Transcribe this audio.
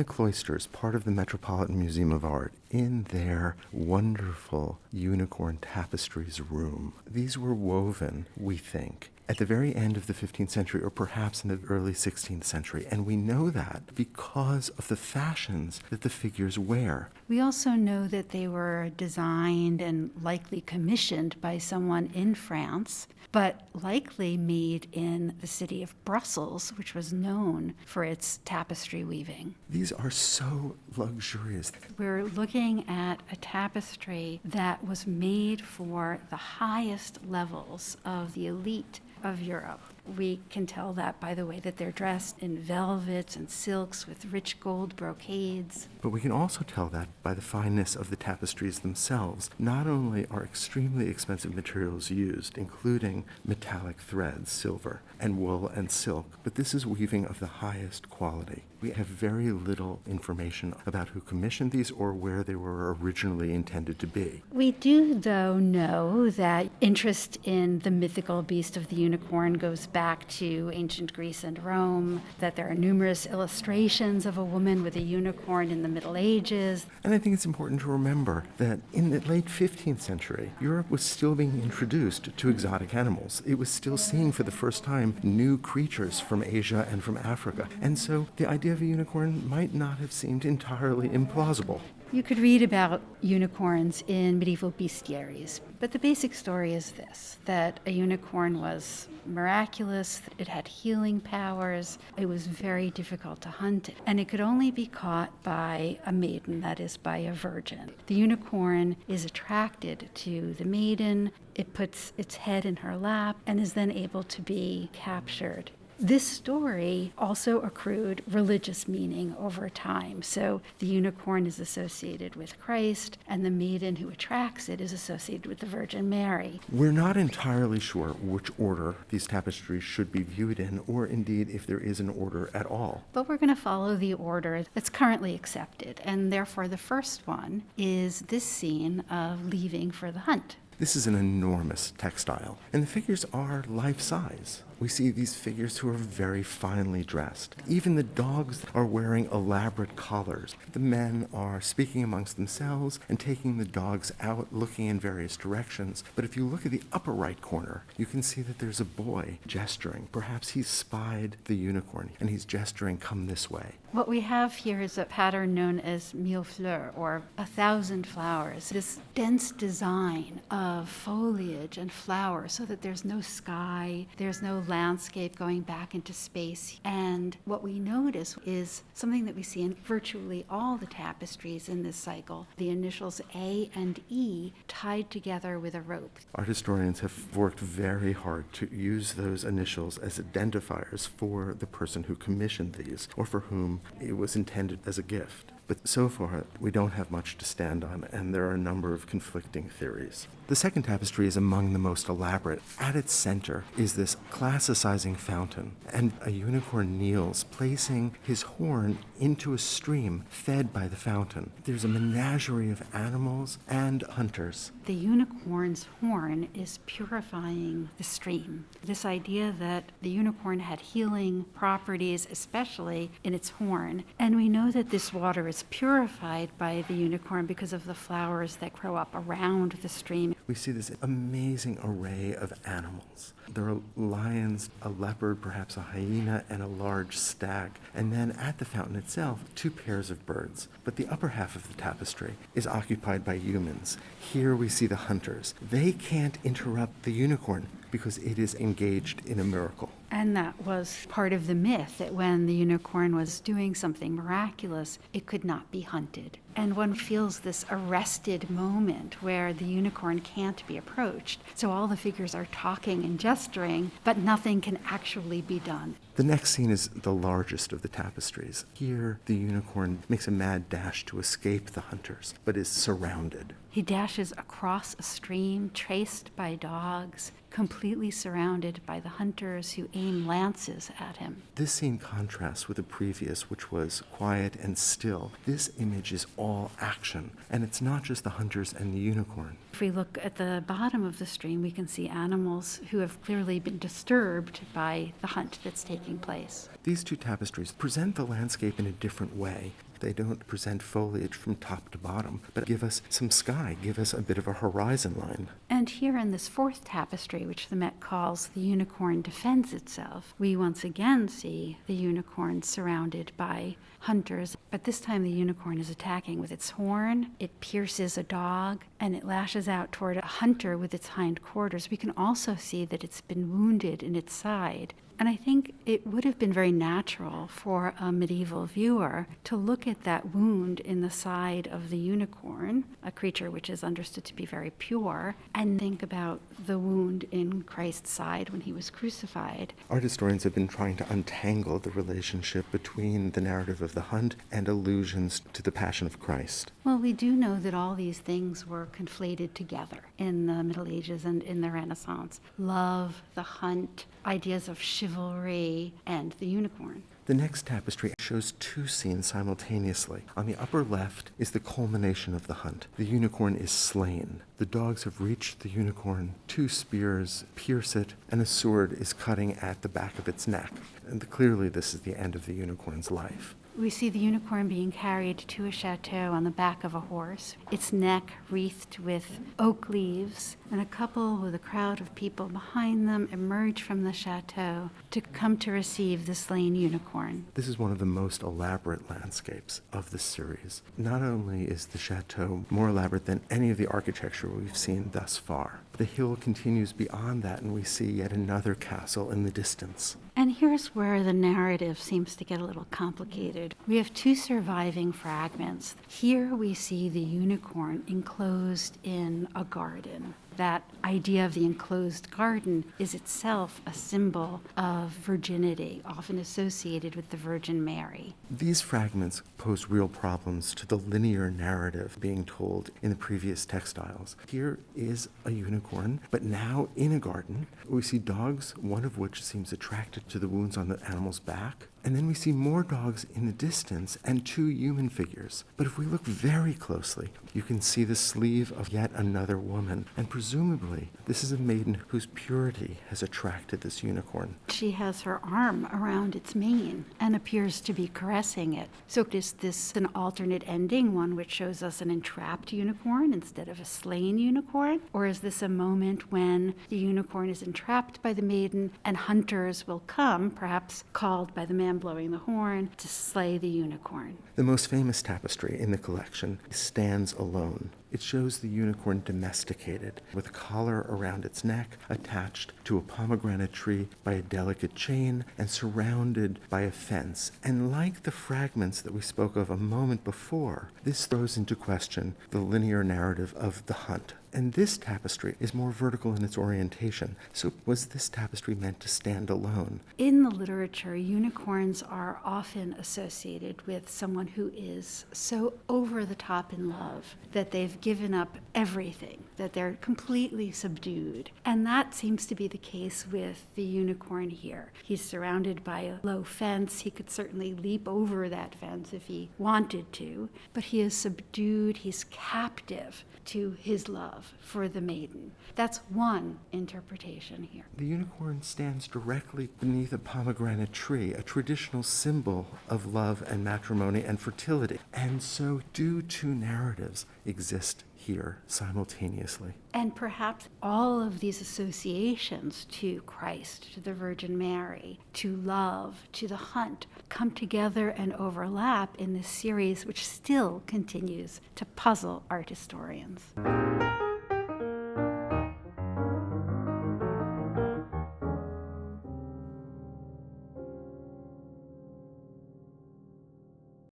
the cloisters, part of the Metropolitan Museum of Art, in their wonderful Unicorn Tapestries room. These were woven, we think, at the very end of the 15th century or perhaps in the early 16th century. And we know that because of the fashions that the figures wear. We also know that they were designed and likely commissioned by someone in France, but likely made in the city of Brussels, which was known for its tapestry weaving. These are so luxurious. We're looking at a tapestry that was made for the highest levels of the elite of Europe. We can tell that by the way that they're dressed in velvets and silks with rich gold brocades. But we can also tell that by the fineness of the tapestries themselves. Not only are extremely expensive materials used, including metallic threads, silver, and wool and silk, but this is weaving of the highest quality. We have very little information about who commissioned these or where they were originally intended to be. We do, though, know that interest in the mythical beast of the unicorn goes back to ancient Greece and Rome, that there are numerous illustrations of a woman with a unicorn in the Middle Ages. And I think it's important to remember that in the late 15th century, Europe was still being introduced to exotic animals. It was still seeing for the first time new creatures from Asia and from Africa. And so the idea of a unicorn might not have seemed entirely implausible. You could read about unicorns in medieval bestiaries, but the basic story is this, that a unicorn was miraculous, it had healing powers, it was very difficult to hunt, and it could only be caught by a maiden, that is, by a virgin. The unicorn is attracted to the maiden, it puts its head in her lap, and is then able to be captured. This story also accrued religious meaning over time. So the unicorn is associated with Christ, and the maiden who attracts it is associated with the Virgin Mary. We're not entirely sure which order these tapestries should be viewed in, or indeed if there is an order at all. But we're going to follow the order that's currently accepted, and therefore the first one is this scene of leaving for the hunt. This is an enormous textile, and the figures are life-size. We see these figures who are very finely dressed. Even the dogs are wearing elaborate collars. The men are speaking amongst themselves and taking the dogs out, looking in various directions. But if you look at the upper right corner, you can see that there's a boy gesturing. Perhaps he's spied the unicorn, and he's gesturing, "Come this way." What we have here is a pattern known as mille fleurs, or 1,000 flowers. This dense design of foliage and flowers so that there's no sky, there's no landscape going back into space. And what we notice is something that we see in virtually all the tapestries in this cycle, the initials A and E tied together with a rope. Art historians have worked very hard to use those initials as identifiers for the person who commissioned these, or for whom it was intended as a gift. But so far, we don't have much to stand on, and there are a number of conflicting theories. The second tapestry is among the most elaborate. At its center is this classicizing fountain, and a unicorn kneels, placing his horn into a stream fed by the fountain. There's a menagerie of animals and hunters. The unicorn's horn is purifying the stream. This idea that the unicorn had healing properties, especially in its horn. And we know that this water is purified by the unicorn because of the flowers that grow up around the stream. We see this amazing array of animals. There are lions, a leopard, perhaps a hyena, and a large stag. And then at the fountain itself, 2 pairs of birds. But the upper half of the tapestry is occupied by humans. Here we see the hunters. They can't interrupt the unicorn because it is engaged in a miracle. And that was part of the myth, that when the unicorn was doing something miraculous, it could not be hunted. And one feels this arrested moment where the unicorn can't be approached. So all the figures are talking and gesturing, but nothing can actually be done. The next scene is the largest of the tapestries. Here, the unicorn makes a mad dash to escape the hunters, but is surrounded. He dashes across a stream traced by dogs, completely surrounded by the hunters who aim lances at him. This scene contrasts with the previous, which was quiet and still. This image is all action, and it's not just the hunters and the unicorn. If we look at the bottom of the stream, we can see animals who have clearly been disturbed by the hunt that's taking place. These 2 tapestries present the landscape in a different way. They don't present foliage from top to bottom, but give us some sky, give us a bit of a horizon line. And here in this fourth tapestry, which the Met calls The Unicorn Defends Itself, we once again see the unicorn surrounded by hunters, but this time the unicorn is attacking with its horn. It pierces a dog, and it lashes out toward a hunter with its hind quarters. We can also see that it's been wounded in its side. And I think it would have been very natural for a medieval viewer to look at that wound in the side of the unicorn, a creature which is understood to be very pure, and think about the wound in Christ's side when he was crucified. Art historians have been trying to untangle the relationship between the narrative of the hunt and allusions to the Passion of Christ. Well, we do know that all these things were conflated together in the Middle Ages and in the Renaissance. Love, the hunt, ideas of chivalry, and the unicorn. The next tapestry shows two scenes simultaneously. On the upper left is the culmination of the hunt. The unicorn is slain. The dogs have reached the unicorn. 2 spears pierce it, and a sword is cutting at the back of its neck. And clearly this is the end of the unicorn's life. We see the unicorn being carried to a chateau on the back of a horse, its neck wreathed with oak leaves, and a couple with a crowd of people behind them emerge from the chateau to come to receive the slain unicorn. This is one of the most elaborate landscapes of the series. Not only is the chateau more elaborate than any of the architecture we've seen thus far, the hill continues beyond that, and we see yet another castle in the distance. And here's where the narrative seems to get a little complicated. We have 2 surviving fragments. Here we see the unicorn enclosed in a garden. That idea of the enclosed garden is itself a symbol of virginity, often associated with the Virgin Mary. These fragments pose real problems to the linear narrative being told in the previous textiles. Here is a unicorn, but now in a garden. We see dogs, one of which seems attracted to the wounds on the animal's back. And then we see more dogs in the distance and 2 human figures. But if we look very closely, you can see the sleeve of yet another woman. And presumably, this is a maiden whose purity has attracted this unicorn. She has her arm around its mane and appears to be caressing it. So is this an alternate ending, one which shows us an entrapped unicorn instead of a slain unicorn? Or is this a moment when the unicorn is entrapped by the maiden and hunters will come, perhaps called by the man blowing the horn, to slay the unicorn? The most famous tapestry in the collection stands alone. It shows the unicorn domesticated, with a collar around its neck, attached to a pomegranate tree by a delicate chain, and surrounded by a fence. And like the fragments that we spoke of a moment before, this throws into question the linear narrative of the hunt. And this tapestry is more vertical in its orientation. So was this tapestry meant to stand alone? In the literature, unicorns are often associated with someone who is so over the top in love that they've given up everything, that they're completely subdued. And that seems to be the case with the unicorn here. He's surrounded by a low fence. He could certainly leap over that fence if he wanted to, but he is subdued. He's captive to his love for the maiden. That's one interpretation here. The unicorn stands directly beneath a pomegranate tree, a traditional symbol of love and matrimony and fertility. And so do 2 narratives exist here simultaneously. And perhaps all of these associations to Christ, to the Virgin Mary, to love, to the hunt, come together and overlap in this series, which still continues to puzzle art historians.